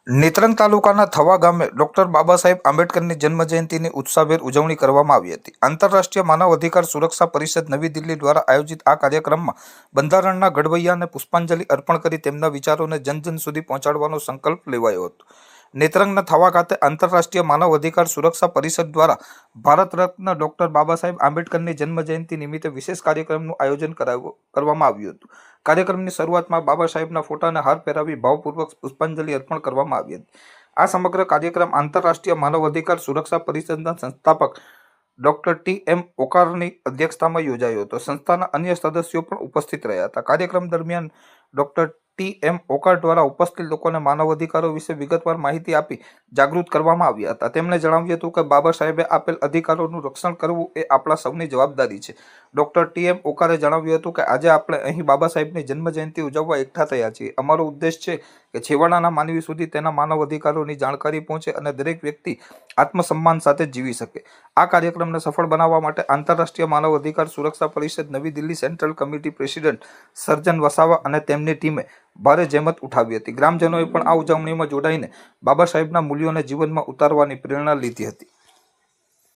નેત્રંગ તાલુકાના થવા ગામે ડોક્ટર બાબા સાહેબ આંબેડકરની જન્મજયંતિની ઉત્સાહભેર ઉજવણી કરવામાં આવી હતી. આંતરરાષ્ટ્રીય માનવ અધિકાર સુરક્ષા પરિષદ નવી દિલ્હી દ્વારા આયોજિત આ કાર્યક્રમમાં બંધારણના ઘડવૈયાને પુષ્પાંજલિ અર્પણ કરી તેમના વિચારોને જન સુધી પહોંચાડવાનો સંકલ્પ લેવાયો હતો. નેત્રંગના થવા ખાતે આંતરરાષ્ટ્રીય માનવ અધિકાર સુરક્ષા પરિષદ દ્વારા ભારત રત્ન ડોક્ટર બાબા સાહેબ આંબેડકરની જન્મજયંતિ નિમિત્તે વિશેષ કાર્યક્રમનું આયોજન કરવામાં આવ્યું હતું. કાર્યક્રમની શરૂઆતમાં બાબા સાહેબના ફોટાને હાર પહેરાવી ભાવપૂર્વક પુષ્પાંજલિ અર્પણ કરવામાં આવી હતી. આ સમગ્ર કાર્યક્રમ આંતરરાષ્ટ્રીય માનવ અધિકાર સુરક્ષા પરિષદના સંસ્થાપક ડોક્ટર ટી.એમ. ઓકારની અધ્યક્ષતામાં યોજાયો હતો. સંસ્થાના અન્ય સદસ્યો પણ ઉપસ્થિત રહ્યા હતા. કાર્યક્રમ દરમિયાન ડોક્ટર ટી.એમ. ઓકાર દ્વારા ઉપસ્થિત લોકોને માનવ અધિકારો વિશે વિગતવાર માહિતી આપી જાગૃત કરવામાં આવ્યા હતા. તેમણે જણાવ્યું હતું કે બાબા સાહેબે આપેલ અધિકારોનું રક્ષણ કરવું એ આપણા સૌની જવાબદારી છે. ડોક્ટર ટી.એમ. ઓકારે જણાવ્યું હતું કે આજે આપણે અહીં બાબા સાહેબની જન્મજયંતિ ઉજવવા એકઠા થયા છીએ. અમારો ઉદ્દેશ છે કે છેવાડાના માનવી સુધી તેના માનવ અધિકારોની જાણકારી પહોંચે અને દરેક વ્યક્તિ આત્મસન્માન સાથે જીવી શકે. આ કાર્યક્રમને સફળ બનાવવા માટે આંતરરાષ્ટ્રીય માનવ અધિકાર સુરક્ષા પરિષદ નવી દિલ્હી સેન્ટ્રલ કમિટી પ્રેસિડેન્ટ સર્જન વસાવા અને તેમની ટીમે ભારે જહેમત ઉઠાવી હતી. ગ્રામજનોએ પણ આ ઉજવણીમાં જોડાઈને બાબા સાહેબના મૂલ્યોને જીવનમાં ઉતારવાની પ્રેરણા લીધી હતી.